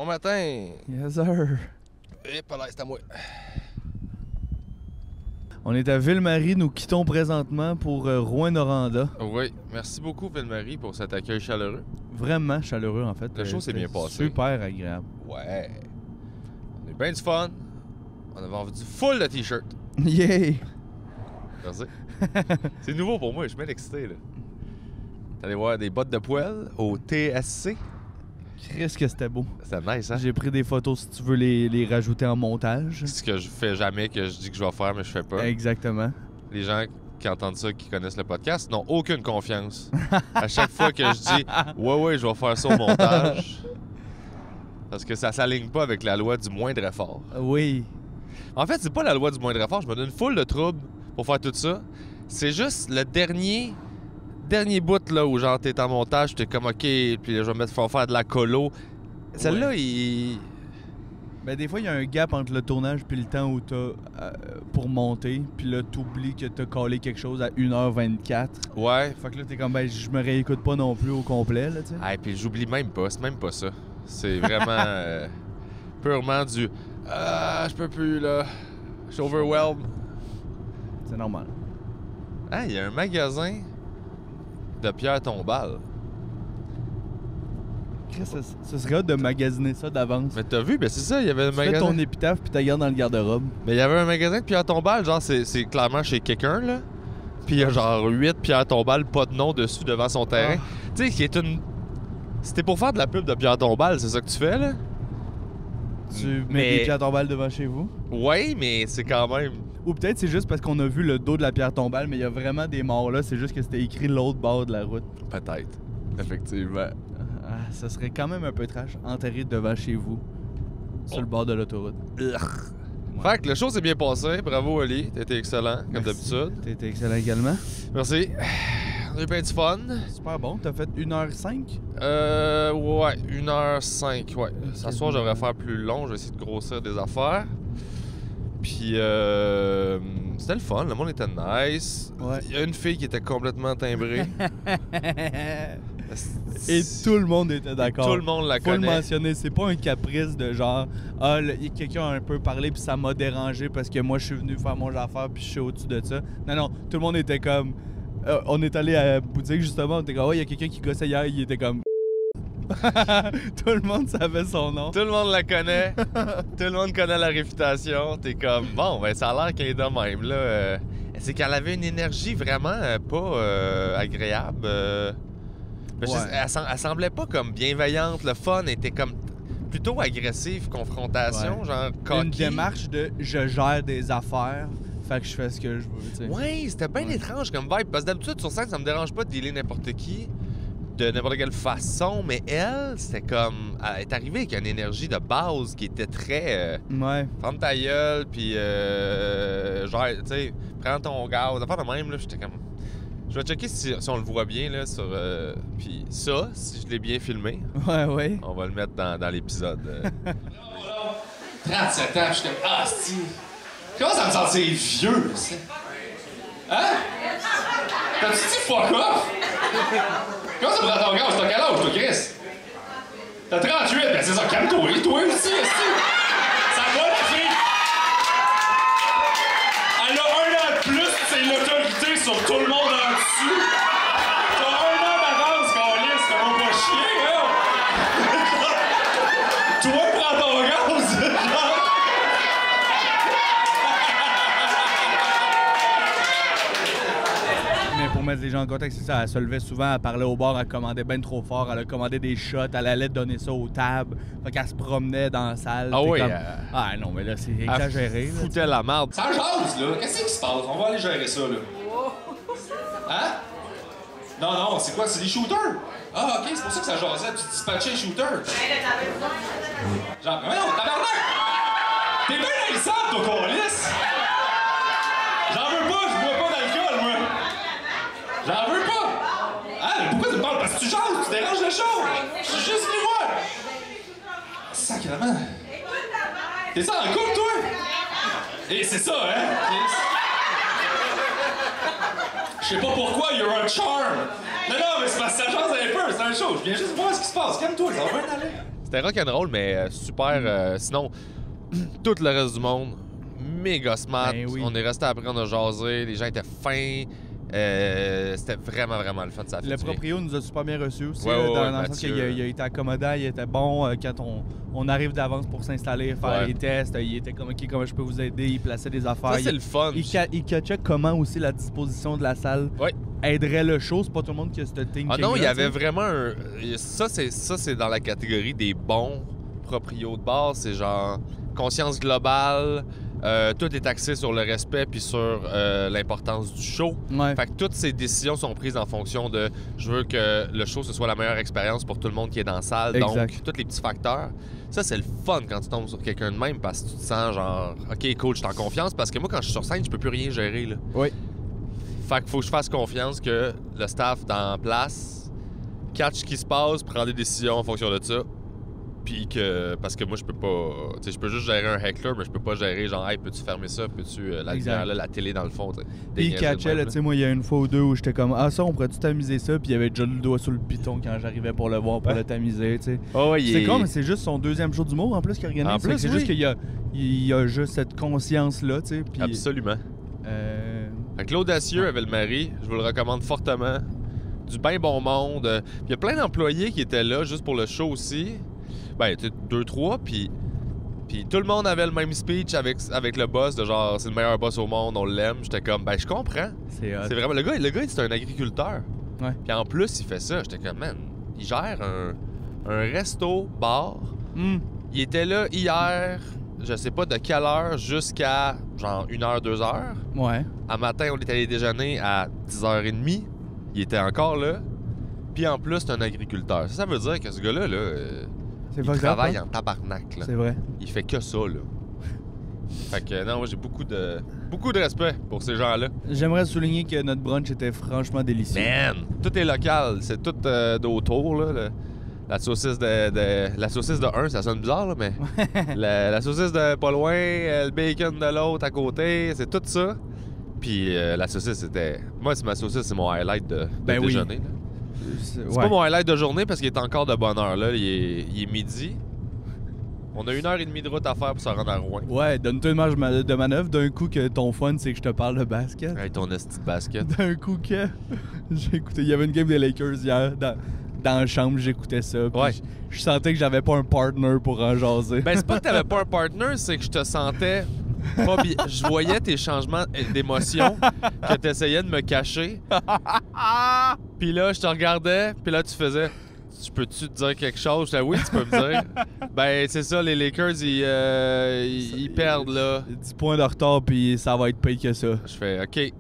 Bon matin! Yes, sir. Et pas là, c'est à moi. On est à Ville-Marie, nous quittons présentement pour Rouyn-Noranda. Oui, merci beaucoup, Ville-Marie, pour cet accueil chaleureux. Vraiment chaleureux, en fait. Le show s'est bien passé. Super agréable. Ouais. On a eu bien du fun. On avait vendu full de t-shirts. Yay! Merci. C'est nouveau pour moi, je suis bien excité, là. T'es allé voir des bottes de poêle au TSC. Qu'est-ce que c'était beau. C'était nice, hein? J'ai pris des photos si tu veux les rajouter en montage. C'est ce que je fais jamais, que je dis que je vais faire, mais je fais pas. Exactement. Les gens qui entendent ça, qui connaissent le podcast, n'ont aucune confiance. À chaque fois que je dis « Ouais, je vais faire ça au montage », parce que ça s'aligne pas avec la loi du moindre effort. Oui. En fait, c'est pas la loi du moindre effort. Je me donne une foule de troubles pour faire tout ça. C'est juste le dernier bout là où genre t'es en montage, t'es comme OK, puis je vais mettre faire de la colo. Celle-là, ouais. Ben des fois, il y a un gap entre le tournage puis le temps où t'as pour monter. Puis là, t'oublies que t'as collé quelque chose à 1h24. Ouais. Fait que là, t'es comme, ben, je me réécoute pas non plus au complet, là, tu sais. Ah, puis j'oublie même pas. C'est même pas ça. C'est vraiment purement du « Ah, je peux plus, là. Je suis overwhelmed. » C'est normal. Ah, il y a un magasin de pierre tombale. Ce serait hâte de magasiner ça d'avance. Mais t'as vu, ben c'est ça, il y avait un magasin. Tu fais ton épitaphe puis t'as garde dans le garde-robe. Mais il y avait un magasin de pierre tombale, genre c'est clairement chez quelqu'un, là. Puis il y a genre 8 pierres tombales, pas de nom dessus devant son terrain. Tu sais, qui est une... C'était pour faire de la pub de pierre tombale, c'est ça que tu fais, là? Tu mets des pierres tombales devant chez vous? Oui, mais c'est quand même... Ou peut-être c'est juste parce qu'on a vu le dos de la pierre tombale, mais il y a vraiment des morts là, c'est juste que c'était écrit l'autre bord de la route. Peut-être, effectivement. Ah, ça serait quand même un peu trash, enterré devant chez vous, sur le bord de l'autoroute. Ouais. Fait que le show s'est bien passé, bravo Oli, t'étais excellent, comme d'habitude. T'étais excellent également. Merci. On a eu bien du fun. Super bon, t'as fait 1h05? Ouais, 1h05, ouais. Ce soir, je devrais faire plus long, je vais essayer de grossir des affaires. Puis, c'était le fun, le monde était nice. Ouais. Il y a une fille qui était complètement timbrée. Et tout le monde était d'accord. Tout le monde la connaît. Faut le mentionner, c'est pas un caprice de genre « Ah, quelqu'un a un peu parlé puis ça m'a dérangé parce que moi je suis venu faire mon affaire puis je suis au-dessus de ça. » Non, tout le monde était comme... on est allé à la boutique justement, on était comme « Oh, il y a quelqu'un qui gossait hier, il était comme... » Tout le monde savait son nom. Tout le monde la connaît. Tout le monde connaît la réputation. T'es comme, bon, ben ça a l'air qu'elle est de même, là. C'est qu'elle avait une énergie vraiment pas agréable. Ouais. Elle semblait pas comme bienveillante. Le fun était comme plutôt agressif, confrontation, ouais. Genre cocky. Une démarche de « je gère des affaires ». Fait que je fais ce que je veux, tu sais. Ouais, c'était bien étrange comme vibe. Parce que d'habitude, sur scène, ça me dérange pas de dealer n'importe qui. De n'importe quelle façon, mais elle, c'était comme... Elle est arrivée avec une énergie de base qui était très... Ouais. Ferme ta gueule, puis genre, tu sais, prends ton gaz. D'affaire de même, là, j'étais comme... Je vais checker si on le voit bien, là, sur... Puis ça, si je l'ai bien filmé, Ouais. on va le mettre dans l'épisode. 37 ans, je suis comme, ah, si. Comment ça me sentir vieux, ça? Hein? T'as-tu dit fuck off? Comment ça prend ton gaz? T'as quel âge, toi, Chris? T'as 38, ben c'est ça, calme-toi, toi aussi, aussi. Ça va, la fille? Elle a 1 an de plus, c'est l'autorité sur tout le monde en dessous. T'as 1 an d'avance, câlisse, comment pas chier, hein? Toi, prends ton gaz, genre. Mais pour mettre les gens en contexte, c'est ça. Elle se levait souvent, elle parlait au bar, elle commandait bien trop fort, elle a commandé des shots, elle allait donner ça aux tables. Fait qu'elle se promenait dans la salle. Ah oui, comme... Ah non, mais là, c'est exagéré. Elle foutait la merde. Ça jase, là. Qu'est-ce qui se passe? On va aller gérer ça, là. Hein? Non, c'est quoi? C'est des shooters? Ah, OK, c'est pour ça que ça jasait. Tu dispatchais les shooters. Genre, mais non, tabarnak! T'es bien insane, toi, câlisse! J'en veux pas, je bois pas d'alcool, moi. J'en veux pas! Ah, mais pourquoi tu me parles? Parce que tu jases, tu déranges le show! Je suis juste venu voir! Sacrément! T'es ça en couple, toi? Et c'est ça, hein? Je sais pas pourquoi, you're a charm! Non, mais c'est parce que ça jase un peu, c'est un show. Je viens juste voir ce qui se passe. Calme-toi, ça va bien aller. C'était rock'n'roll, mais super. Sinon, tout le reste du monde, méga smart. Ben oui. On est resté après, on a jasé. Les gens étaient fins. C'était vraiment, vraiment le fun. Ça a fait Le du bien. proprio nous a super bien reçus aussi, Ouais, là, ouais, dans ouais, le sens Mathieu. qu'il a été accommodant, il était bon quand on arrive d'avance pour s'installer, faire Ouais. les tests, il était comme OK, comment je peux vous aider, il plaçait des affaires. Ça, c'est le fun. Il catchait comment aussi la disposition de la salle Ouais. aiderait le show, c'est pas tout le monde qui a ce thinking. Ah non, il y avait vraiment un. Ça, c'est dans la catégorie des bons proprios de base. C'est genre conscience globale. Tout est axé sur le respect puis sur l'importance du show. Ouais. Fait que toutes ces décisions sont prises en fonction de je veux que le show ce soit la meilleure expérience pour tout le monde qui est dans la salle. Exact. Donc, tous les petits facteurs. Ça, c'est le fun quand tu tombes sur quelqu'un de même parce que tu te sens genre OK, coach, je suis en confiance parce que moi, quand je suis sur scène, je peux plus rien gérer. Là. Oui. Fait qu'il faut que je fasse confiance que le staff dans place catch ce qui se passe, prend des décisions en fonction de ça. Puis que. Parce que moi, je peux pas. Tu sais, je peux juste gérer un heckler, mais je peux pas gérer genre, hey, peux-tu fermer ça? Peux-tu. La Exact. lumière là, la télé dans le fond, tu sais. Puis il Dégager de catchait, même, là, là. tu sais, moi, il y a une fois ou deux où j'étais comme, ah, ça, on pourrait-tu tamiser ça? Puis il y avait déjà le doigt sur le piton quand j'arrivais pour le voir, pour le tamiser, tu sais. Oh, ouais, C'est con, mais c'est juste son deuxième show d'humour en plus qu'il organise. En Fait que plus, c'est oui. juste qu'il y a juste cette conscience-là, tu sais. Puis, Absolument. euh, Fait que l'audacieux avec le mari, je vous le recommande fortement. Du bien bon monde. Puis il y a plein d'employés qui étaient là juste pour le show aussi. Ben, tu sais, 2-3, puis tout le monde avait le même speech avec le boss, de genre, c'est le meilleur boss au monde, on l'aime. J'étais comme, ben, je comprends. c'est hot. C'est vraiment. Le gars, c'est un agriculteur. Ouais. Puis en plus, il fait ça. J'étais comme, man, il gère un resto-bar. Hmm. Il était là hier, je sais pas de quelle heure, jusqu'à genre 1h, 2h. Ouais. À matin, on est allé déjeuner à 10h30. Il était encore là. Puis en plus, c'est un agriculteur. Ça veut dire que ce gars-là, là, C'est il pas grave, travaille hein? en tabarnak. Là. C'est vrai. Il fait que ça, là. Fait que non, moi, j'ai beaucoup de respect pour ces gens-là. J'aimerais souligner que notre brunch était franchement délicieux. Man! Tout est local. C'est tout d'autour, là. La saucisse la saucisse de un, ça sonne bizarre, là, mais... la saucisse de pas loin, le bacon de l'autre à côté, c'est tout ça. Puis la saucisse, c'était... Moi, ma saucisse, c'est mon highlight de Ben oui. déjeuner. là. C'est C'est pas mon highlight de journée parce qu'il est encore de bonne heure. Là. Il est midi. On a 1h30 de route à faire pour se rendre à Rouen. Ouais, donne-toi une marge de manœuvre. D'un coup que ton fun, c'est que je te parle de basket. Hey, ton esti de basket. D'un coup que j'ai écouté, il y avait une game des Lakers hier dans la chambre, j'écoutais ça. Puis Ouais. je sentais que j'avais pas un partner pour en jaser. Ben, c'est pas que t'avais pas un partner, c'est que je te sentais pas bien. Je voyais tes changements d'émotion que t'essayais de me cacher. Puis là, je te regardais, puis là, tu faisais... Je peux-tu te dire quelque chose? Je disais, oui, tu peux me dire. Ben, c'est ça, les Lakers, ils perdent, là. 10 points de retard, puis ça va être pire que ça. Je fais OK.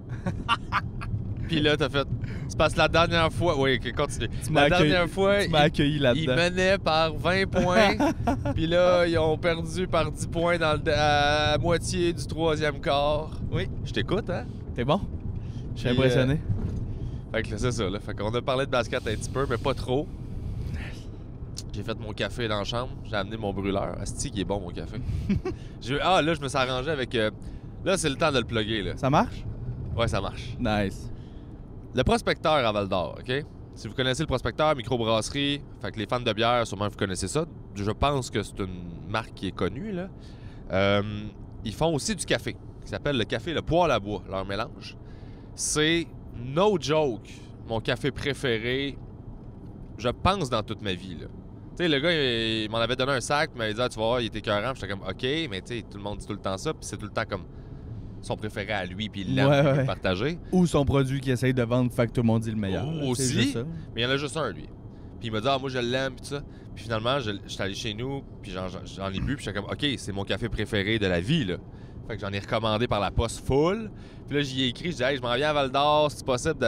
Puis là, t'as fait. C'est parce que la dernière fois. Oui, OK, continue. La dernière fois, Tu m'as accueilli ils là-dedans. menaient par 20 points. Puis là, ils ont perdu par 10 points à moitié du troisième quart. Oui. Je t'écoute, hein? T'es bon? Je suis Puis, impressionné. Fait que là, c'est ça, là. Fait qu'on a parlé de basket un petit peu, mais pas trop. J'ai fait mon café dans la chambre. J'ai amené mon brûleur. Asti, qui est bon, mon café. Là, je me suis arrangé avec... Là, c'est le temps de le plugger, là. Ça marche? Ouais, ça marche. Nice. Le Prospecteur à Val-d'Or, OK? Si vous connaissez le Prospecteur, microbrasserie, fait que les fans de bière, sûrement vous connaissez ça. Je pense que c'est une marque qui est connue, là. Ils font aussi du café, qui s'appelle le café Le Poêle à bois, leur mélange. C'est, no joke, mon café préféré, je pense, dans toute ma vie, là. Tu sais, le gars, il m'en avait donné un sac, puis il m'avait dit, ah, tu vas voir, il était écœurant. Puis j'étais comme, OK, mais tu sais, tout le monde dit tout le temps ça, puis c'est tout le temps comme son préféré à lui, puis il l'aime, Ouais, puis il ouais. veut partager. Ou son produit qu'il essaye de vendre, fait que tout le monde dit le meilleur. là. Aussi. C'est juste ça. Mais il y en a juste un, lui. Puis il m'a dit, ah, moi, je l'aime, puis tout ça. Puis finalement, j'étais allé chez nous, puis j'en ai bu, puis j'étais comme, OK, c'est mon café préféré de la vie, là. Fait que j'en ai recommandé par la poste full. Puis là, j'y ai écrit, je dis, hey, je m'en viens à Val d'Or, si c'est possible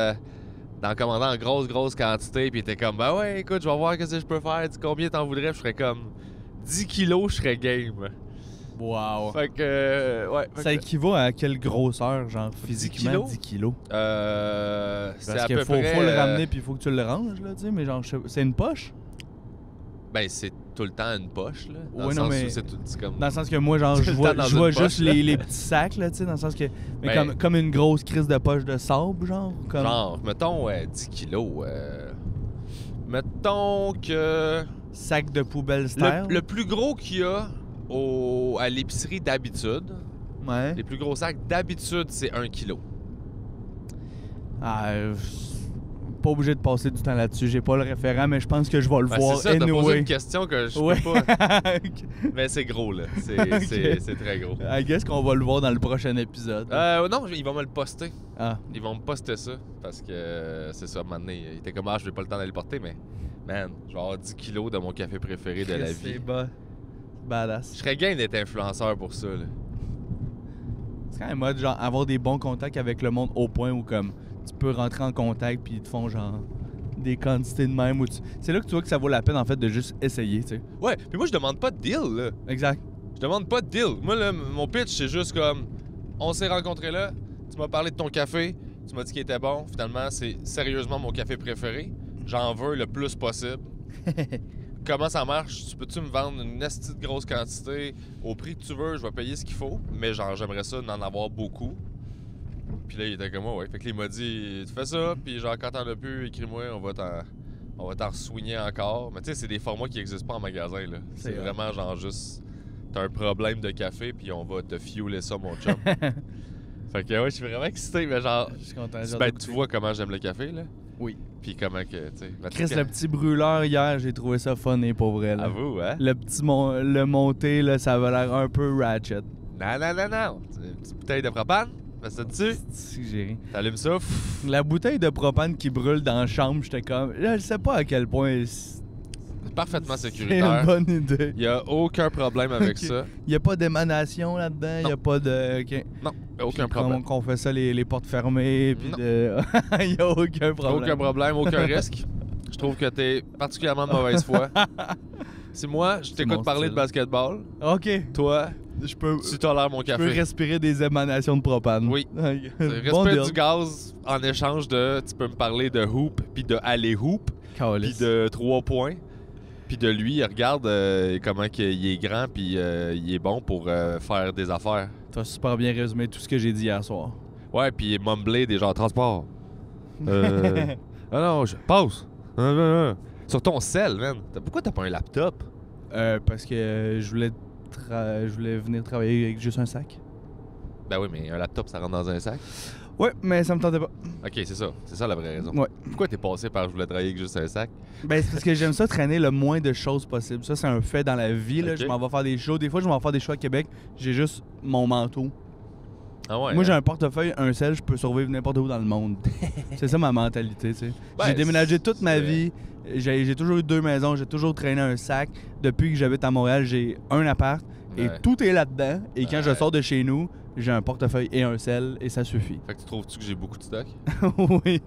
d'en commander en grosse quantité. Puis il était comme, ben ouais, écoute, je vais voir qu'est-ce que je peux faire. Dis combien t'en voudrais. Puis je serais comme 10 kilos, je serais game. Wow. Fait que, ouais. Ça équivaut à quelle grosseur, genre, 10 physiquement? kilos? 10 kilos. C'est Parce à qu'il peu faut près. le ramener, puis il faut que tu le ranges, là, tu sais, mais genre, c'est une poche? Ben, c'est tout le temps une poche, là. Dans Ouais, le non, sens mais- où c'est comme. Dans le sens que moi, genre, Tout je le vois, temps dans je vois une poche, juste là. les petits sacs, là, tu sais, dans le sens que... Mais Ben- comme une grosse crise de poche de sable, genre? Comme... Genre, mettons 10 kilos. Mettons que sac de poubelle style. Le plus gros qu'il y a à l'épicerie d'habitude, Ouais. les plus gros sacs d'habitude, c'est 1 kilo. Ah, pas obligé de passer du temps là-dessus. J'ai pas le référent, mais je pense que je vais le voir C'est ça, t'as posé anyway. une question que je Ouais. peux pas... Mais c'est gros, là. C'est très gros. I guess qu'on va le voir dans le prochain épisode. Non, ils vont me le poster. Ah. Ils vont me poster ça. Parce que c'est ça, à un moment donné, il était comme, je vais pas le temps d'aller le porter, mais... Man, je vais avoir 10 kilos de mon café préféré de la C'est vie. badass. Je serais game d'être influenceur pour ça, là. C'est quand même mode, genre, avoir des bons contacts avec le monde au point où, comme, tu peux rentrer en contact puis ils te font, genre, des quantités de même. C'est là que tu vois que ça vaut la peine, en fait, de juste essayer, tu sais. Ouais, puis moi, je demande pas de deal, là. Exact. Je demande pas de deal. Moi, là, mon pitch, c'est juste comme... On s'est rencontrés là, tu m'as parlé de ton café, tu m'as dit qu'il était bon. Finalement, c'est sérieusement mon café préféré. J'en veux le plus possible. Comment ça marche? Tu peux-tu me vendre une esti de grosse quantité au prix que tu veux? Je vais payer ce qu'il faut, mais genre, j'aimerais ça d'en avoir beaucoup. Puis là, il était comme moi, ouais. Fait que là, il m'a dit, tu fais ça, puis genre, quand t'en as plus, écris-moi, on va t'en soigner encore. Mais tu sais, c'est des formats qui n'existent pas en magasin, là. C'est vraiment genre juste, t'as un problème de café, puis on va te fueler ça, mon chum. Fait que ouais, je suis vraiment excité, mais genre, Je suis content. tu vois comment j'aime le café, là? Oui. Puis comment que, tu sais... Chris, le petit brûleur hier, j'ai trouvé ça funny pour vrai. Là. Avoue, hein? Le petit le monté, là, ça avait l'air un peu ratchet. Non. Une petite bouteille de propane, mets ça dessus, C'est que j'ai ri. t'allumes ça, pff, La bouteille de propane qui brûle dans la chambre, j'étais comme. Je sais pas à quel point c'est parfaitement c'est une sécuritaire. bonne idée. Il y a aucun problème avec Ok. ça. Il y a pas d'émanation là-dedans, il y a pas de. Ok. Non, aucun Puis problème. Qu'on fait ça les portes fermées, puis Non. de. Il y a aucun problème. Aucun problème, aucun risque. Je trouve que t'es particulièrement de mauvaise foi. Si moi, je C'est t'écoute mon parler style. de basketball, Ok. toi, Je peux. tu tolères mon Je peux café. respirer des émanations de propane. Oui. Ok. Respect deal. du gaz en échange de... Tu peux me parler de hoop, puis de aller hoop, puis Calice. de 3 points. Puis de lui, regarde comment il est grand, puis il est bon pour faire des affaires. T'as super bien résumé tout ce que j'ai dit hier soir. Ouais, puis il est mumblé des gens transport. Ah non, je passe. Sur ton cell, man. Pourquoi t'as pas un laptop? Parce que je voulais venir travailler avec juste un sac. Ben oui, mais un laptop, ça rentre dans un sac. Ouais, mais ça me tentait pas. Ok, c'est ça. C'est ça la vraie raison. Ouais. Pourquoi t'es passé par je voulais travailler avec juste un sac? Ben, c'est parce que j'aime ça traîner le moins de choses possible. Ça, c'est un fait dans la vie. Là. Ok. Je m'en vais faire des shows. Des fois, je m'en vais faire des shows à Québec. J'ai juste mon manteau. Ah ouais? Moi, j'ai hein? un portefeuille, un sel, je peux survivre n'importe où dans le monde. C'est ça ma mentalité, tu sais. Ben, J'ai déménagé toute ma c'est- vie. J'ai toujours eu 2 maisons. J'ai toujours traîné un sac. Depuis que j'habite à Montréal, j'ai un appart. Et Ouais. tout est là-dedans. Et quand je Ouais. sors de chez nous, j'ai un portefeuille et un sel. Et ça suffit. Fait que tu trouves-tu que j'ai beaucoup de stock? Oui.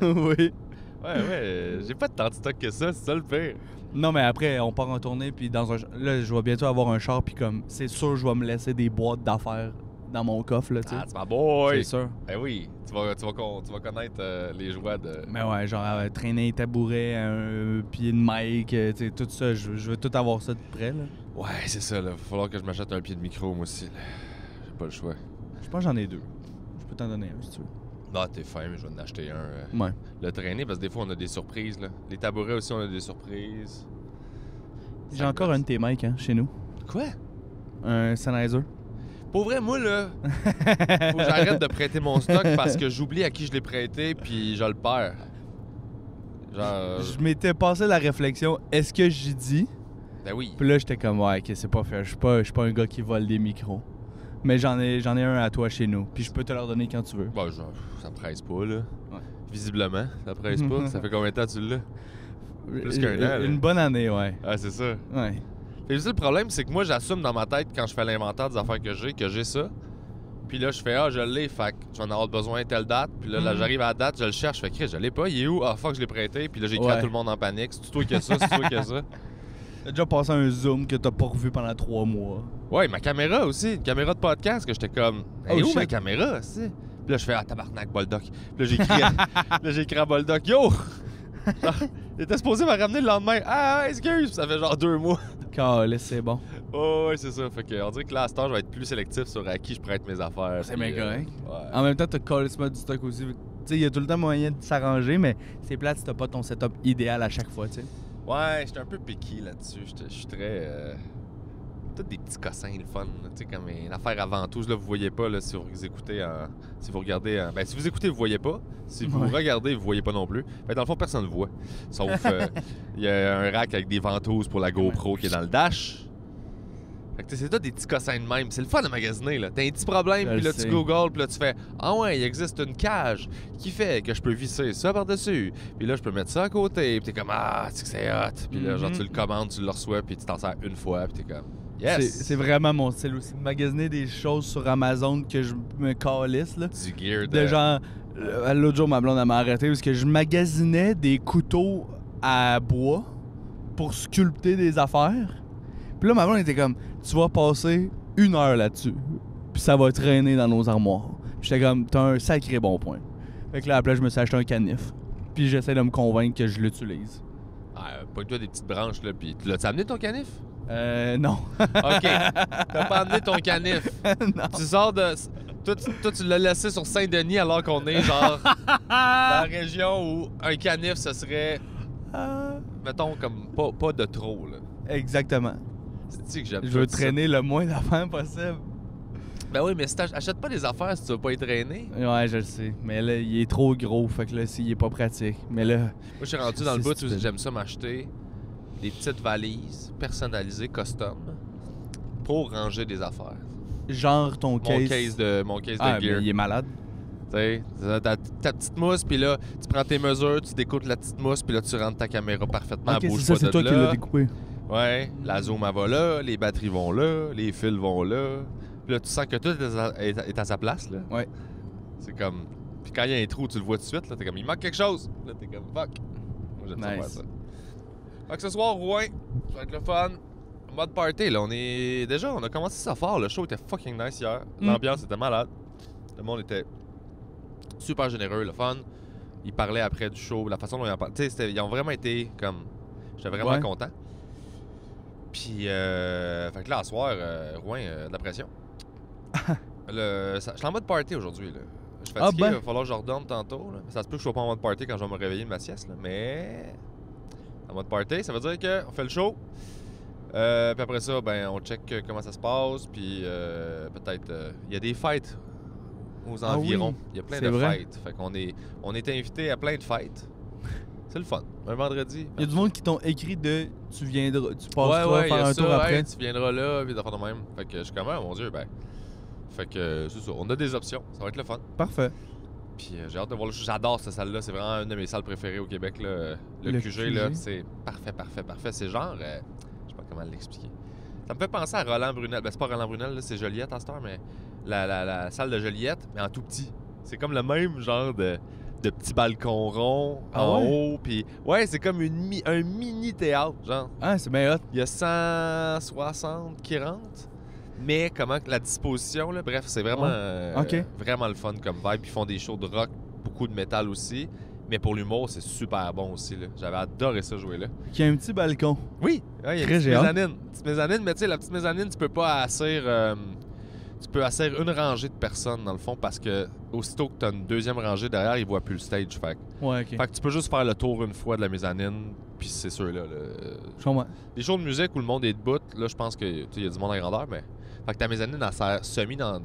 Oui. Ouais, j'ai pas tant de stock que ça, c'est ça le pire. Non, mais après, on part en tournée, puis dans un... Là, je vais bientôt avoir un char, puis comme, c'est sûr, je vais me laisser des boîtes d'affaires dans mon coffre, là, tu sais. Ah, c'est ma boy! C'est sûr. Ben oui, tu vas connaître les joies de... Mais ouais, genre, traîner un tabouret, un pied de mic, tu sais, tout ça, je veux tout avoir ça de près, là. Ouais, c'est ça, là. Va falloir que je m'achète un pied de micro, moi aussi. Là. J'ai pas le choix. Je pense que j'en ai 2. Je peux t'en donner un, si tu veux. Ah, t'es fin, mais je vais en acheter un. Ouais. Le traîner, parce que des fois, on a des surprises, là. Les tabourets aussi, on a des surprises. J'ai encore un de tes mics, hein, chez nous. Quoi? Un Sennheiser. Pour vrai, moi, là, faut que j'arrête de prêter mon stock parce que j'oublie à qui je l'ai prêté, puis je le perds. Genre... Je m'étais passé la réflexion, est-ce que j'y dis? Ben oui. Puis là, j'étais comme, ouais, ok, c'est pas fait. Je suis pas un gars qui vole des micros. Mais j'en ai un à toi chez nous. Puis je peux te leur donner quand tu veux. Bon, genre, ça presse pas, là. Ouais. Visiblement, ça presse pas. Ça fait combien de temps que tu l'as? Plus qu'un an, là. Une bonne année, ouais. Ah, c'est ça. Ouais. Fait que le problème, c'est que moi, j'assume dans ma tête, quand je fais l'inventaire des affaires que j'ai ça. Puis là, je fais, je l'ai, fait que je vais en avoir besoin telle date. Puis là, j'arrive à la date, je le cherche, je fais, Chris, je l'ai pas, il est où? Ah, fuck, je l'ai prêté. Puis là, j'écris à Ouais. tout le monde en panique. C'est toi qui as ça, c'est toi qui as ça. T'as déjà passé un zoom que t'as pas revu pendant 3 mois. Ouais, ma caméra aussi, une caméra de podcast que j'étais comme, hey, Oh, où ma shit. caméra, c'est? Puis là, je fais, tabarnak, Boldoc. Puis là, j'ai écrit à Boldoc, yo! Genre, il était supposé me ramener le lendemain. Ah, excuse! Ça fait genre 2 mois. Calais, c'est bon. Oh, ouais, c'est ça. Fait que, on dirait que là, à cette heure, je vais être plus sélectif sur à qui je prête mes affaires. C'est puis, bien correct. Ouais. En même temps, t'as calissement du stock aussi. Tu sais, il y a tout le temps moyen de s'arranger, mais c'est plate si t'as pas ton setup idéal à chaque fois, tu sais. Ouais, j'étais un peu picky là-dessus. Je suis très... Tous des petits cossins, le fun. Tu sais, comme une affaire à ventouse, là, vous voyez pas, là, si vous écoutez si vous regardez ben, si vous écoutez, vous voyez pas. Si vous regardez, vous voyez pas non plus. Fait, dans le fond, personne ne voit. Sauf, il y a un rack avec des ventouses pour la GoPro qui est dans le dash. Fait que c'est tout des petits cossins de même. C'est le fun de magasiner, là. T'as un petit problème, puis là, tu googles, puis là, tu fais « Ah ouais, il existe une cage qui fait que je peux visser ça par-dessus. Puis là, je peux mettre ça à côté. » Puis t'es comme « Ah, c'est hot. » Puis là, genre, tu le commandes, tu le reçois, puis tu t'en sers une fois, puis t'es comme « Yes! » C'est vraiment mon style aussi, de magasiner des choses sur Amazon que je me calisse, là. Du gear de genre, l'autre jour, ma blonde, elle m'a arrêté parce que je magasinais des couteaux à bois pour sculpter des affaires. Puis là, ma blonde était comme, tu vas passer 1 heure là-dessus, puis ça va traîner dans nos armoires. Puis j'étais comme, t'as un sacré bon point. Fait que là, après, je me suis acheté un canif. Puis j'essaie de me convaincre que je l'utilise. Pogne-toi des petites branches, là, puis tu l'as-tu amené ton canif? Non. OK. T'as pas amené ton canif. Non. Tu sors de... Toi, tu l'as laissé sur Saint-Denis alors qu'on est, genre, dans la région où un canif, ce serait... mettons, comme pas de trop, là. Exactement. C'est-tu que j'aime Je veux tout traîner le moins d'affaires possible. Ben oui, mais si t'achètes pas des affaires si tu veux pas y traîner. Ouais, je le sais. Mais là, il est trop gros, fait que là, il est pas pratique. Mais là... Moi, je suis rendu dans le bout où stupide. j'aime ça m'acheter des petites valises personnalisées, custom, pour ranger des affaires. Genre ton case... Mon case de Ah, gear. mais il est malade. Tu sais, ta petite mousse, puis là, tu prends tes mesures, tu découpes la petite mousse, puis là, tu rentres ta caméra parfaitement, Ok, bouge c'est ça, pas c'est de toi là. qui l'as découpé. Ouais, la zoom, elle va là, les batteries vont là, les fils vont là. Puis là, tu sens que tout est à sa place, là. Ouais. C'est comme... Puis quand il y a un trou, tu le vois tout de suite, là, t'es comme, il manque quelque chose. Là, t'es comme, fuck. Moi, j'aime ça faire ça. Fait que ce soir, Rouen, ça va être le fun. Mode party, là, on a commencé ça fort, le show était fucking nice hier. L'ambiance était malade. Le monde était super généreux, le fun. Ils parlaient après du show, la façon dont ils en parlaient. Tu sais, ils ont vraiment été comme... J'étais vraiment content. Puis, fait que là, à soir, Rouen, de la pression. Je suis en mode party aujourd'hui, là. Je suis fatigué, il va falloir que je redorme tantôt, là. Ça se peut que je sois pas en mode party quand je vais me réveiller de ma sieste, là. Mais... En mode party, ça veut dire qu'on fait le show. Puis après ça, ben, on check comment ça se passe. Puis peut-être... Il y a des fêtes aux environs. Oui, il y a plein de fêtes. Fait qu'on on est invité à plein de fêtes. C'est le fun. Un vendredi. Il y a du monde qui t'ont écrit de tu viendras, tu passeras ouais, faire un tour après. Hey, tu viendras là, puis d'affaires de même. Fait que je suis comme, mon Dieu, ben. Fait que c'est ça. On a des options. Ça va être le fun. Parfait. Puis j'ai hâte de voir le show. J'adore cette salle-là. C'est vraiment une de mes salles préférées au Québec, là. Le QG, là. C'est parfait. C'est genre. Je sais pas comment l'expliquer. Ça me fait penser à Roland Brunel. Ben, c'est pas Roland Brunel, là, c'est Joliette à cette heure, mais la salle de Joliette, mais en tout petit. C'est comme le même genre de petits balcons ronds en haut. Puis ouais, c'est comme un mini théâtre, genre. Ah, c'est bien hot. Il y a 160 qui rentrent. Mais comment la disposition, là, bref, c'est vraiment, vraiment le fun comme vibe. Ils font des shows de rock, beaucoup de métal aussi. Mais pour l'humour, c'est super bon aussi, là. J'avais adoré ça jouer là. Il y a un petit balcon. Oui, il y a une petite mezzanine. Petite mezzanine, mais tu sais, la petite mezzanine, tu peux pas asseoir... tu peux asseoir une rangée de personnes, dans le fond, parce que aussitôt que tu as une deuxième rangée derrière, ils voient plus le stage. Fait que tu peux juste faire le tour une fois de la mezzanine, puis c'est sûr, là. Je comprends. Les shows de musique où le monde est debout, là, je pense qu'il y a du monde à grandeur, mais... Fait que ta mezzanine, elle sert semi dans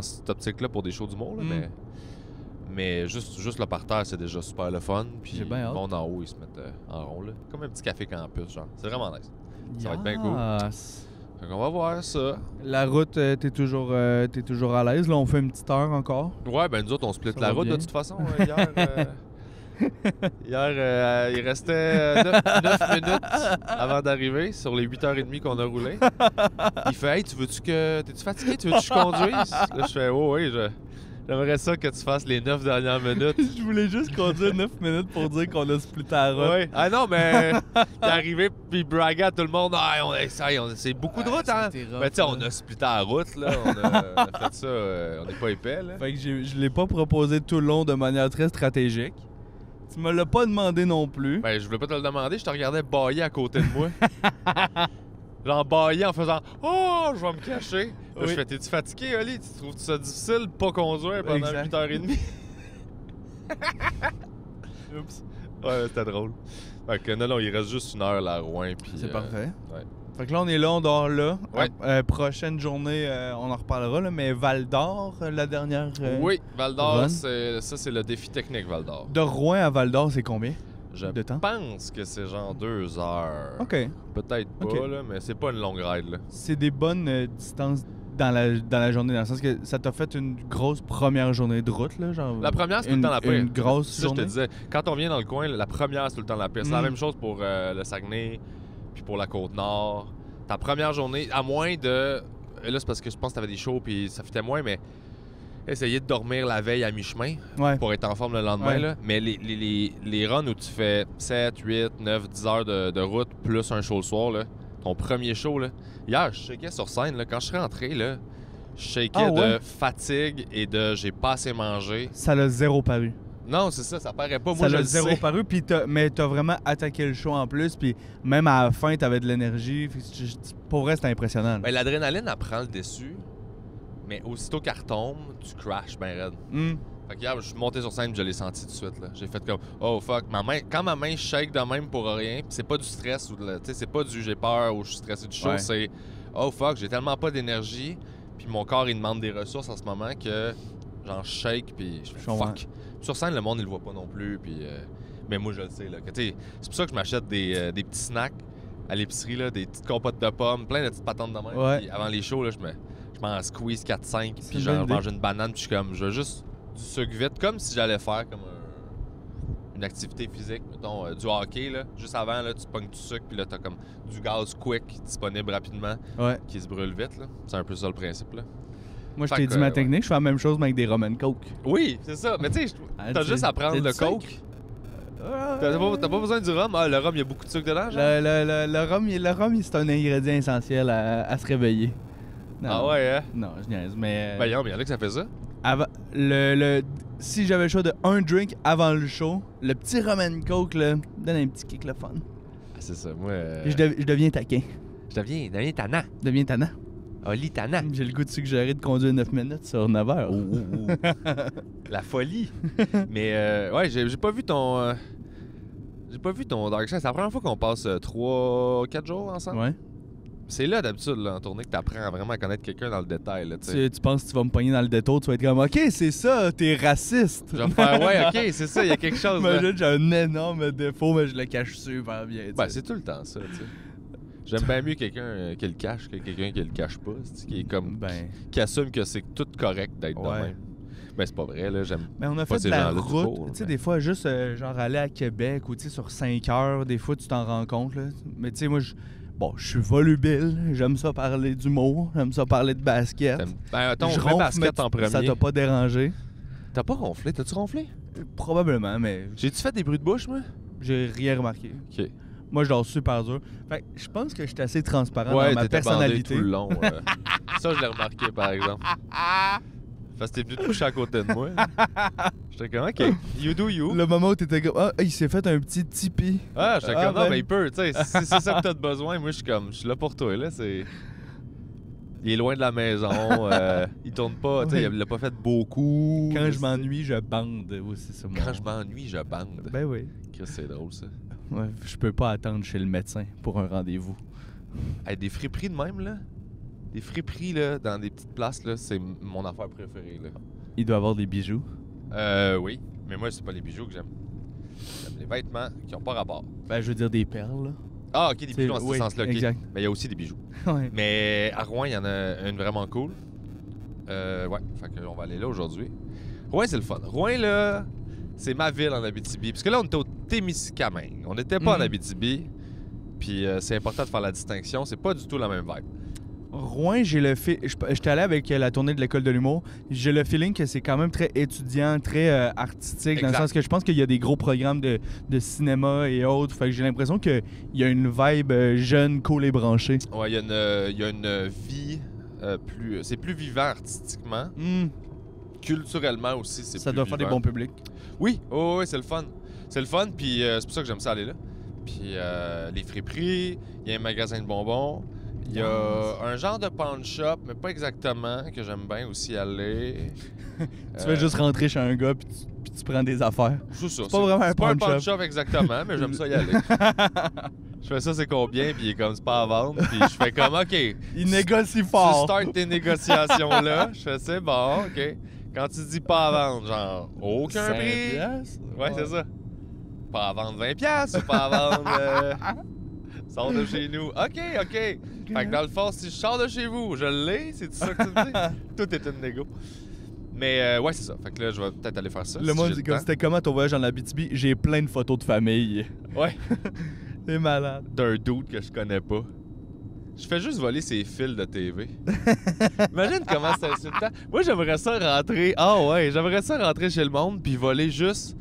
cette optique-là pour des shows d'humour, là, mais juste le parterre, c'est déjà super le fun. Puis le monde en haut, ils se mettent en rond, là. Comme un petit café campus, genre. C'est vraiment nice. Ça va être bien cool. Fait qu'on va voir ça. La route, t'es toujours à l'aise. Là, on fait une petite heure encore. Ouais, ben nous autres, on split la route de toute façon. Hier, il restait 9 minutes avant d'arriver sur les 8h30 qu'on a roulé. Il fait « Hey, t'es-tu fatigué? Tu veux que je conduise? » Là, je fais « Oh oui, j'aimerais ça que tu fasses les 9 dernières minutes. » Je voulais juste conduire 9 minutes pour dire qu'on a splitté la route. Ouais. Ah non, mais il est arrivé puis il braguait à tout le monde. Ah, c'est beaucoup de route, hein? Mais tu sais, on a splitté la route, là. On a fait ça, on n'est pas épais, là. Fait que je l'ai pas proposé tout le long de manière très stratégique. Tu me l'as pas demandé non plus. Ben, je voulais pas te le demander, je te regardais bailler à côté de moi. Genre bailler en faisant « Oh, je vais me cacher. » Là, je fais « T'es-tu fatigué, Oli? Tu trouves ça difficile de pas conduire pendant 8h30? » Oups. Ouais, c'était drôle. Fait que non, il reste juste une heure là à Rouen. C'est parfait. Ouais. Fait que là, on est là, on dort là. Ouais. Prochaine journée, on en reparlera, là, mais Val d'Or, la dernière. Oui, Val d'Or, run. c'est le défi technique, Val d'Or. De Rouen à Val d'Or, c'est combien Je de temps? pense que c'est genre 2 heures. OK. Peut-être pas, Ok. là, mais c'est pas une longue ride. Là. C'est des bonnes distances dans la journée, dans le sens que ça t'a fait une grosse première journée de route, là, genre. La première, c'est tout le temps la pire. Une grosse Ça, je te journée. disais, quand on vient dans le coin, la première, c'est tout le temps la pire. C'est la Mm. même chose pour le Saguenay, puis pour la Côte-Nord. Ta première journée, à moins de... Là, c'est parce que je pense que t'avais des shows, puis ça fitait moins, mais essayer de dormir la veille à mi-chemin Ouais. pour être en forme le lendemain. Ouais. Là. Mais les runs où tu fais 7, 8, 9, 10 heures de route, plus un show le soir, là, ton premier show, là. Hier, je shakeais sur scène. Là, quand je suis rentré, là, je shakeais Ah ouais? de fatigue et de j'ai pas assez mangé. Ça l'a zéro paru. Non, c'est ça paraît pas. Moi, Ça je l'a le zéro sais. paru, puis mais t'as vraiment attaqué le show en plus, puis même à la fin, t'avais de l'énergie. Fait que pour vrai, c'était impressionnant. là. Ben, l'adrénaline, elle prend le dessus, mais aussitôt qu'elle retombe, tu crashes ben raide. Hmm. Fait que hier, je suis monté sur scène, je l'ai senti tout de suite. Là. J'ai fait comme, oh fuck, quand ma main shake de même pour rien, pis c'est pas du stress ou tu sais, c'est pas du j'ai peur ou je suis stressé du show, Ouais. c'est oh fuck, j'ai tellement pas d'énergie, puis mon corps il demande des ressources en ce moment que j'en shake, puis je fais Je comprends. fuck. Sur scène, le monde il le voit pas non plus, puis mais moi je le sais là. Que, tu sais, c'est pour ça que je m'achète des petits snacks à l'épicerie là, des petites compotes de pommes, plein de petites patentes de même. Ouais. Puis avant les shows là, je m'en squeeze 4-5, C'est puis une genre bonne je mange une banane, puis je suis comme, je veux juste du sucre vite, comme si j'allais faire comme une activité physique, mettons du hockey là. Juste avant là, tu pognes du sucre, puis là t'as comme du gaz quick disponible rapidement Ouais. qui se brûle vite là. C'est un peu ça le principe là. Moi, je Fait t'ai que, dit ma ouais. technique, je fais la même chose, mais avec des rum and coke. Oui, c'est ça. Mais tu sais, Ah, t'as tu- juste à prendre c'est le du sucre? coke. T'as pas besoin du rhum. Ah, le rhum, il y a beaucoup de sucre dedans, genre? Le rhum, c'est un ingrédient essentiel à se réveiller. Non. Ah ouais, hein? Non, je niaise, mais... Ben, mais y'en a que ça fait ça. avant, si j'avais le choix de un drink avant le show, le petit rum and coke, là, donne un petit kick le fun. Ah, c'est ça. Moi, Puis je deviens taquin. je deviens tannant. Je deviens tannant. Oli tannant. J'ai le goût de suggérer de conduire 9 minutes sur 9 heures. La folie. Mais, ouais, j'ai pas vu ton... j'ai pas vu ton Dark Side. C'est la première fois qu'on passe 3-4 jours ensemble. Ouais. C'est là, d'habitude, là, en tournée, que t'apprends vraiment à connaître quelqu'un dans le détail, là, tu sais. Tu penses que tu vas me pogner dans le détour, tu vas être comme OK, c'est ça, t'es raciste. Je vais faire, ouais, ok, c'est ça, il y a quelque chose, là. Imagine, j'ai un énorme défaut, mais je le cache super bien. tu Ben, sais. c'est tout le temps ça, tu sais. J'aime bien mieux quelqu'un qui le cache que quelqu'un qui le cache pas, c'est-tu, qui est comme... Ben, qui assume que c'est tout correct d'être de Ouais. même. Ben, c'est pas vrai, là, j'aime... mais on a Pas fait ces de la gens-là du route. cours, Tu sais, mais- des fois, juste genre aller à Québec ou tu sais, sur 5 heures, des fois, tu t'en rends compte. Là. Mais tu sais, moi, je suis volubile. J'aime ça parler d'humour. J'aime ça parler de basket. Ben, attends, Je on met ronfle, basket mais en premier. Ça t'a pas dérangé? T'as pas ronflé? T'as-tu ronflé? Probablement, mais J'ai-tu fait des bruits de bouche, moi? j'ai rien remarqué. OK. Moi, je dors super dur. Fait que je pense que je suis assez transparent Ouais, dans ma t'étais bandé personnalité. tout le long. Ça, je l'ai remarqué, par exemple. Parce que t'es venu te coucher à côté de moi. J'étais comme, OK, you do you. Le moment où t'étais comme, ah, il s'est fait un petit tipi. Ah, j'étais Ah, comme, non, ben. mais il peut, tu sais, si c'est ça que t'as de besoin, moi, je suis comme, je suis là pour toi, là, c'est... Il est loin de la maison, il tourne pas, tu sais, Ouais. il l'a pas fait beaucoup. Quand je c'est- m'ennuie, je bande aussi, c'est moi. Quand je m'ennuie, je bande. Ben oui. Chris, c'est drôle, ça. Ouais, je peux pas attendre chez le médecin pour un rendez-vous. Hey, des friperies de même, là, des friperies, là, dans des petites places, là, c'est mon affaire préférée, là. Il doit avoir des bijoux. Oui, mais moi, c'est pas les bijoux que j'aime. J'aime les vêtements qui ont pas rapport. Ben, je veux dire des perles, là. Ah, OK, des C'est- bijoux en ce oui, sens-là, OK. exact. Mais il y a aussi des bijoux. Ouais. Mais à Rouen, il y en a une vraiment cool. Ouais, fait qu'on va aller là aujourd'hui. Rouen, c'est le fun. Rouen, là, c'est ma ville en Abitibi. Parce que là, on était au Témiscamingue. On n'était pas en Mhm. Abitibi. Puis c'est important de faire la distinction. C'est pas du tout la même vibe. Rouen, j'ai le j'étais allé avec la tournée de l'école de l'humour. J'ai le feeling que c'est quand même très étudiant, très artistique, dans le Exact. sens que je pense qu'il y a des gros programmes de cinéma et autres. Fait que j'ai l'impression qu'il y a une vibe jeune, cool et branchée. Ouais, il y a une vie plus... C'est plus vivant artistiquement. Culturellement aussi, c'est Ça plus doit faire des vivant. bons publics. Oui, oui, c'est le fun. C'est le fun, puis c'est pour ça que j'aime ça aller là. Puis les friperies, il y a un magasin de bonbons, Il y a un genre de pawn shop, mais pas exactement, que j'aime bien aussi aller. Tu veux juste rentrer chez un gars puis tu prends des affaires. C'est ça. C'est pas vraiment un C'est pas un pawn pawn shop. shop exactement, mais j'aime ça y aller. Je fais ça, c'est combien, puis il est comme, c'est pas à vendre. Puis je fais comme, OK. Il négocie Tu fort. startes tes négociations là. Je fais, c'est bon, OK. Quand tu dis pas à vendre, genre, aucun 5 prix. piastres? Ouais, c'est ça. Pas à vendre 20$, ou pas à vendre. Sors de chez nous. OK. Fait que dans le fond, si je sors de chez vous, je l'ai, c'est ça que tu me dis? Tout est une négo. Mais ouais, c'est ça. Fait que là, je vais peut-être aller faire ça. Le si monde j'ai dit le comme temps. c'était comment ton voyage en Abitibi? J'ai plein de photos de famille. Ouais. T'es malade. D'un dude que je connais pas. Je fais juste voler ses fils de TV. Imagine comment c'est insultant. Moi, j'aimerais ça rentrer. Ah ouais, j'aimerais ça rentrer chez le monde puis voler juste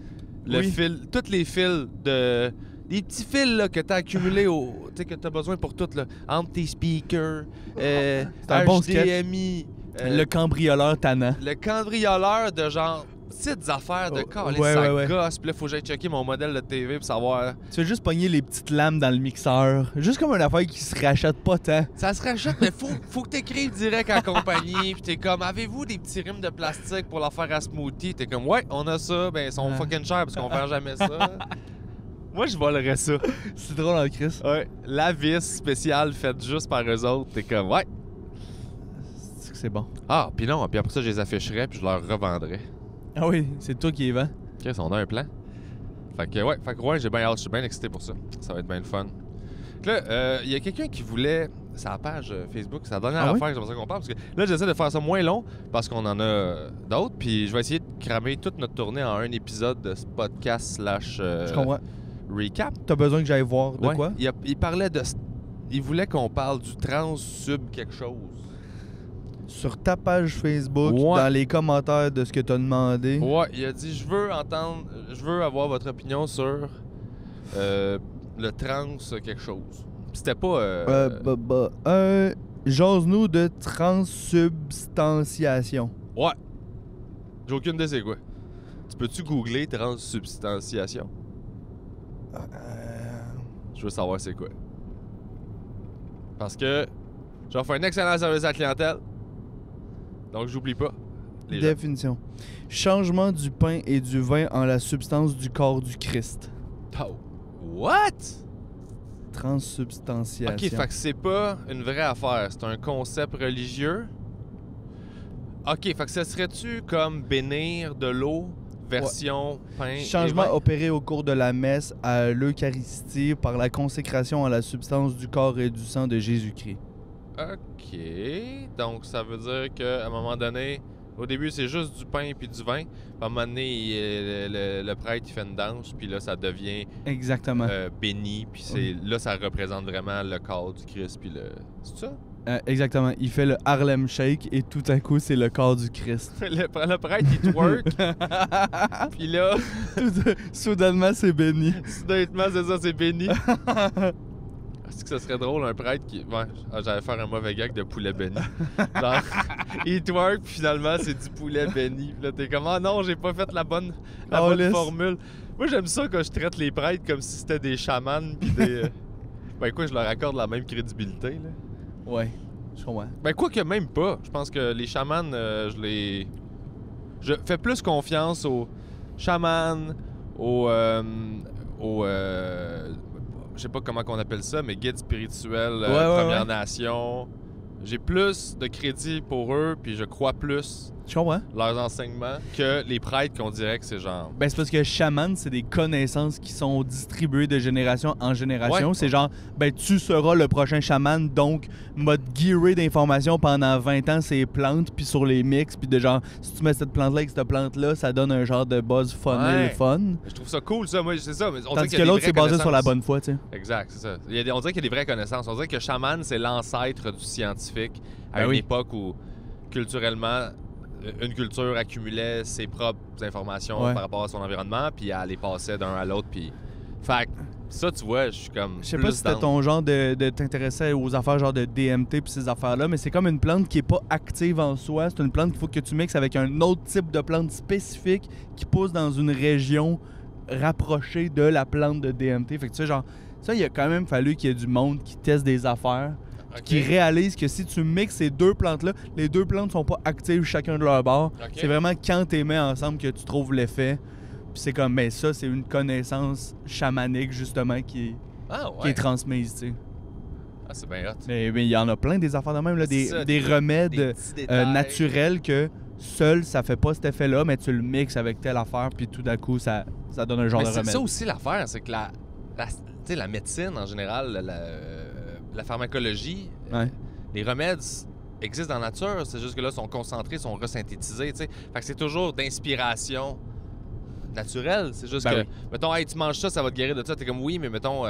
le Oui. fil, tous les fils de. Des petits fils là, que t'as accumulés au. Tu sais, que t'as besoin pour tout, là. Entre tes speakers, C'est un bon sketch. HDMI. Le cambrioleur tannant. Le cambrioleur de genre. Petites affaires de calice, ouais, ça ouais, ouais. gosse. Puis là, faut que j'aille checker mon modèle de TV pour savoir. Tu fais juste pogner les petites lames dans le mixeur. Juste comme une affaire qui se rachète pas tant. Ça se rachète, mais faut que t'écrives direct à la compagnie. Puis t'es comme, avez-vous des petits rimes de plastique pour leur faire à smoothie? T'es comme, ouais, on a ça. Ben, ils sont Ouais. fucking chers parce qu'on vend jamais ça. Moi, je volerais ça. C'est drôle en Chris. Ouais. La vis spéciale faite juste par eux autres. T'es comme, ouais. C'est bon. Ah, puis non. Puis après ça, je les afficherais puis je leur revendrais. Ah oui, c'est toi qui les vends. OK, on a un plan. Fait que, ouais, j'ai bien hâte. Je suis bien excité pour ça. Ça va être bien le fun. Donc là, il y a quelqu'un qui voulait. Sa page Facebook, c'est la dernière Ah oui? affaire que j'aimerais ça qu'on parle. Parce que là, j'essaie de faire ça moins long parce qu'on en a d'autres. Puis je vais essayer de cramer toute notre tournée en un épisode de ce podcast / Je comprends. recap. T'as besoin que j'aille voir de Ouais. quoi? Il parlait de. Il voulait qu'on parle du trans-sub quelque chose. Sur ta page Facebook, Ouais. dans les commentaires de ce que t'as demandé. Ouais, il a dit je veux avoir votre opinion sur le trans quelque chose. Puis c'était pas. Jase-nous de transsubstantiation. Ouais. J'ai aucune idée c'est quoi. Tu peux-tu googler transsubstantiation? Je veux savoir c'est quoi. Parce que j'offre un excellent service à la clientèle. Donc j'oublie pas. Les gens. Définition. Changement du pain et du vin en la substance du corps du Christ. Oh. What? Transsubstantiation. Ok, fait que c'est pas une vraie affaire, c'est un concept religieux. Ok, fait que ça serait-tu comme bénir de l'eau version pain et Changement vin? opéré au cours de la messe à l'Eucharistie par la consécration à la substance du corps et du sang de Jésus-Christ. Ok, donc ça veut dire qu'à un moment donné, au début c'est juste du pain puis du vin. Puis à un moment donné, le prêtre il fait une danse, puis là ça devient Exactement. béni, puis là ça représente vraiment le corps du Christ, puis le. C'est ça? Exactement. Il fait le Harlem Shake et tout à coup, c'est le corps du Christ. le prêtre il twerk, puis là, Soudainement, c'est béni. soudainement c'est ça, c'est béni. Est-ce que ça serait drôle un prêtre qui. Ouais, j'allais faire un mauvais gag de poulet béni. Genre, il twerk, puis finalement, c'est du poulet béni. Puis là, t'es comme, ah non, j'ai pas fait la bonne Lisse. formule. Moi, j'aime ça quand je traite les prêtres comme si c'était des chamans, puis des. Ben, quoi, je leur accorde la même crédibilité, là. Ouais, je comprends. Ben, quoi que même pas. Je pense que les chamans, je fais plus confiance aux chamans, aux. Je sais pas comment qu'on appelle ça, mais guides spirituels, Première Nation. J'ai plus de crédit pour eux, puis je crois plus Je comprends. leurs enseignements que les prêtres qu'on dirait que c'est genre. Ben, c'est parce que chaman, c'est des connaissances qui sont distribuées de génération en génération. Ouais. C'est genre, ben, tu seras le prochain chaman, donc, m'a gearé d'informations pendant 20 ans sur les plantes, puis sur les mix, puis de genre, si tu mets cette plante-là avec cette plante-là, ça donne un genre de buzz funnel Ouais. fun. Je trouve ça cool, ça. Moi, c'est ça. Mais on dirait Tandis qu'il y que a des l'autre, vraies c'est basé sur la connaissances. bonne foi, tu sais. Exact, c'est ça. On dirait qu'il y a des vraies connaissances. On dirait que chaman, c'est l'ancêtre du scientifique à Ben une oui. époque où, culturellement, une culture accumulait ses propres informations Ouais. par rapport à son environnement, puis elle les passait d'un à l'autre. Puis, fait que ça, tu vois, je suis comme. Je sais plus pas si c'était down. ton genre de t'intéresser aux affaires genre de DMT puis ces affaires-là, mais c'est comme une plante qui est pas active en soi. C'est une plante qu'il faut que tu mixes avec un autre type de plante spécifique qui pousse dans une région rapprochée de la plante de DMT. Fait que tu sais, genre, ça, il a quand même fallu qu'il y ait du monde qui teste des affaires Ok. qui réalisent que si tu mixes ces deux plantes-là, les deux plantes sont pas actives chacun de leur bord. Ok. C'est vraiment quand tu les mets ensemble que tu trouves l'effet. Puis c'est comme, mais ça, c'est une connaissance chamanique, justement, qui Ah est ouais. transmise, tu sais. Ah, c'est bien hot. Mais il y en a plein des affaires de même, là, C'est ça, des remèdes Des petits détails. naturels que seul, ça fait pas cet effet-là, mais tu le mixes avec telle affaire, puis tout d'un coup, ça donne un genre Mais de c'est remède. ça aussi l'affaire, c'est que tu sais, la médecine en général, la pharmacologie, Ouais. les remèdes existent dans la nature, c'est juste que là, ils sont concentrés, sont resynthétisés, tu sais. Fait que c'est toujours d'inspiration naturelle. C'est juste Ben que, mettons, hey, tu manges ça, ça va te guérir de ça. T'es comme, oui, mais mettons,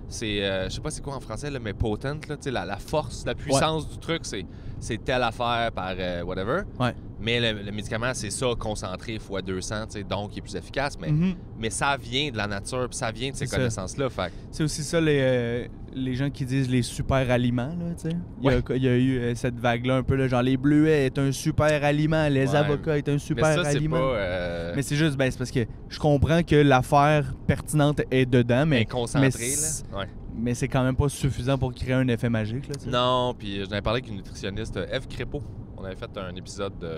c'est, je sais pas c'est quoi en français, là, mais potent, là, tu sais, la force, la puissance du truc, c'est telle affaire par whatever. Ouais. Mais le médicament, c'est ça, concentré x 200, tu sais, donc il est plus efficace. Mhm. Mais ça vient de la nature, puis ça vient de ces C'est ça. connaissances-là. Fait que- C'est aussi ça, les gens qui disent les super aliments, là, tu sais. Ouais. Il y a eu cette vague-là un peu, là, genre les bleuets est un super aliment, les Ouais. avocats est un mais super ça, c'est aliment. pas Mais c'est juste, c'est parce que je comprends que l'affaire pertinente est dedans, mais concentré, mais là. Ouais. mais c'est quand même pas suffisant pour créer un effet magique, là, tu sais. Non, puis j'en avais parlé avec une nutritionniste, Eve Crépeau. On avait fait un épisode de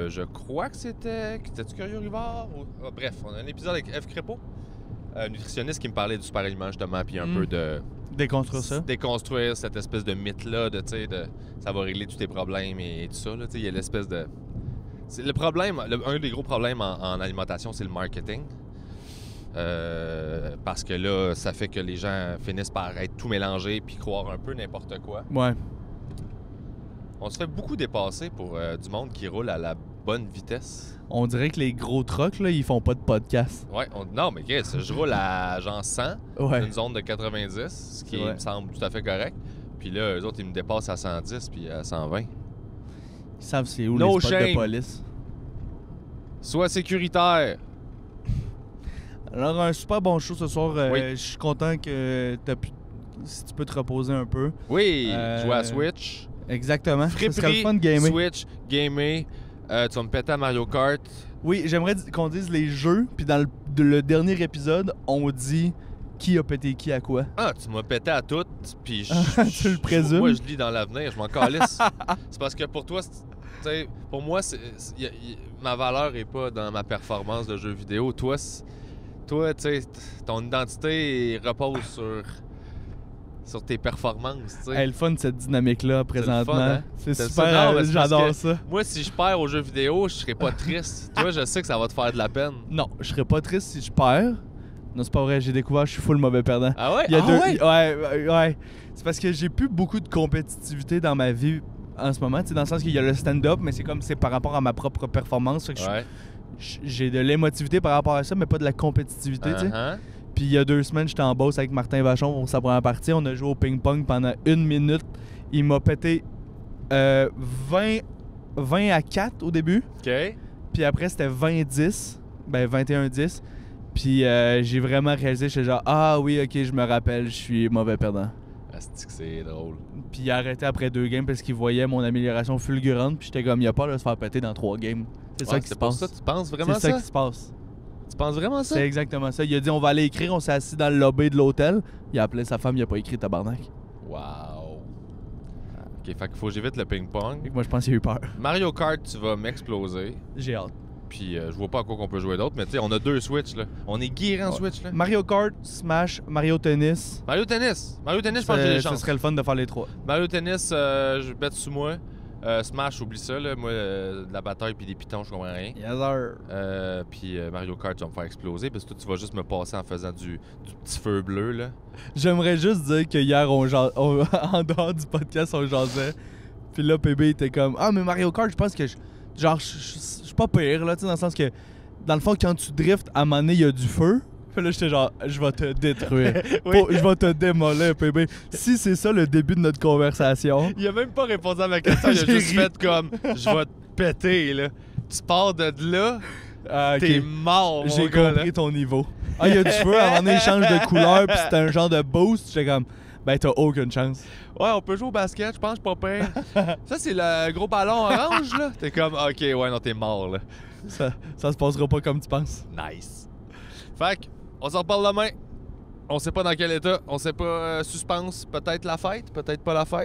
je crois que c'était... T'es-tu Curieux Rivard? Ou... bref, on a un épisode avec Eve Crépeau, nutritionniste qui me parlait du super aliment, justement, puis un peu de... Déconstruire ça. Déconstruire cette espèce de mythe-là de, tu sais, de ça va régler tous tes problèmes et tout ça, là. Tu sais, il y a l'espèce de... C'est le problème, un des gros problèmes en alimentation, c'est le marketing. Parce que là, ça fait que les gens finissent par être tout mélangés puis croire un peu n'importe quoi. Ouais. On se fait beaucoup dépasser pour du monde qui roule à la bonne vitesse. On dirait que les gros trucks, là, ils font pas de podcast. Ouais, non, mais Chris, je roule à genre 100, Ouais. une zone de 90, ce qui C'est vrai. me semble tout à fait correct. Puis là, eux autres, ils me dépassent à 110 puis à 120. Ils savent c'est où No les spots shame. de police. Sois sécuritaire! Alors, un super bon show ce soir. Oui. Je suis content que si tu peux te reposer un peu. Oui, jouer à Euh, Switch. Exactement. Ce serait le Friperie, fun de gamer. Switch, gamer. Tu vas me péter à Mario Kart. Oui, j'aimerais qu'on dise les jeux. Puis dans le dernier épisode, on dit qui a pété qui à quoi. Ah, tu m'as pété à toutes, puis Tu le présumes? moi, je lis dans l'avenir, je m'en calisse. C'est parce que pour toi, tu sais, pour moi, ma valeur est pas dans ma performance de jeu vidéo. Toi, tu sais, ton identité repose sur tes performances, tu sais. Hey, le fun de cette dynamique-là présentement. hein? C'est C'est super. ça, non, mais c'est parce J'adore que- ça. Moi, si je perds aux jeux vidéo, je serais pas triste. Toi, je sais que ça va te faire de la peine. Non, je serais pas triste si je perds. Non, c'est pas vrai. J'ai découvert que je suis full mauvais perdant. Ah ouais? Il y a Ah deux. ouais? Ouais. C'est parce que j'ai plus beaucoup de compétitivité dans ma vie en ce moment. Tu sais, dans le sens qu'il y a le stand-up, mais c'est comme c'est par rapport à ma propre performance. Fait que Ouais. j'ai de l'émotivité par rapport à ça, mais pas de la compétitivité. Tu sais. Uh-huh. Puis il y a 2 semaines, j'étais en Beauce avec Martin Vachon pour sa première partie. On a joué au ping-pong pendant 1 minute. Il m'a pété 20 à 4 au début. OK. Puis après, c'était 20-10. Ben, 21-10. Puis j'ai vraiment réalisé, j'étais genre, ah oui, ok, je me rappelle, je suis mauvais perdant. Asti que c'est drôle. Puis il a arrêté après 2 games parce qu'il voyait mon amélioration fulgurante. Puis j'étais comme, il a peur de se faire péter dans 3 games. C'est ça Ouais, qui se pour passe. ça, tu penses vraiment C'est ça? ça qui se passe. Tu penses vraiment ça? C'est exactement ça. Il a dit, on va aller écrire. On s'est assis dans le lobby de l'hôtel. Il a appelé sa femme, il a pas écrit tabarnak. Wow. OK, fait qu'il faut que j'évite le Fait ping-pong. que moi, je pense qu'il a eu peur. Mario Kart, tu vas m'exploser. J'ai hâte. Puis je vois pas à quoi qu'on peut jouer d'autre, mais tu sais, on a 2 Switch, là. On est guéri en Ouais. Switch, là. Mario Kart, Smash, Mario Tennis. Mario Tennis. Mario Tennis, je pense que j'ai des Ce chances. serait le fun de faire les 3. Mario Tennis, je vais mettre sous moi. Smash, oublie ça, là. Moi, de la bataille puis des pitons, je comprends rien. Yes, sir. Puis Mario Kart, tu vas me faire exploser parce que toi, tu vas juste me passer en faisant du petit feu bleu, là. J'aimerais juste dire que hier, en dehors du podcast, on jasait. Puis là, PB était comme, ah, mais Mario Kart, je pense que je suis pas pire, là, tu sais, dans le sens que, dans le fond, quand tu driftes, à un moment donné, il y a du feu. Puis là, j'étais genre, je vais te détruire. Oui. Je vais te démolir, PB. Si c'est ça le début de notre conversation. Il a même pas répondu à ma question, il a J'ai juste ri. fait comme je vais te péter, là. Tu pars de là, Ah, ok. t'es mort, mon J'ai gars, là. compris ton niveau. Ah, il y a du feu, à un moment donné, il change de couleur, puis c'était un genre de boost. J'étais comme, ben, t'as aucune chance. Ouais, on peut jouer au basket, je pense, pas pire. Ça, c'est le gros ballon orange, là. T'es comme, OK, ouais, non, t'es mort, là. Ça se passera pas comme tu penses. Nice. Fait que, on s'en reparle demain. On sait pas dans quel état. On sait pas. Suspense, peut-être la fête, peut-être pas la fête.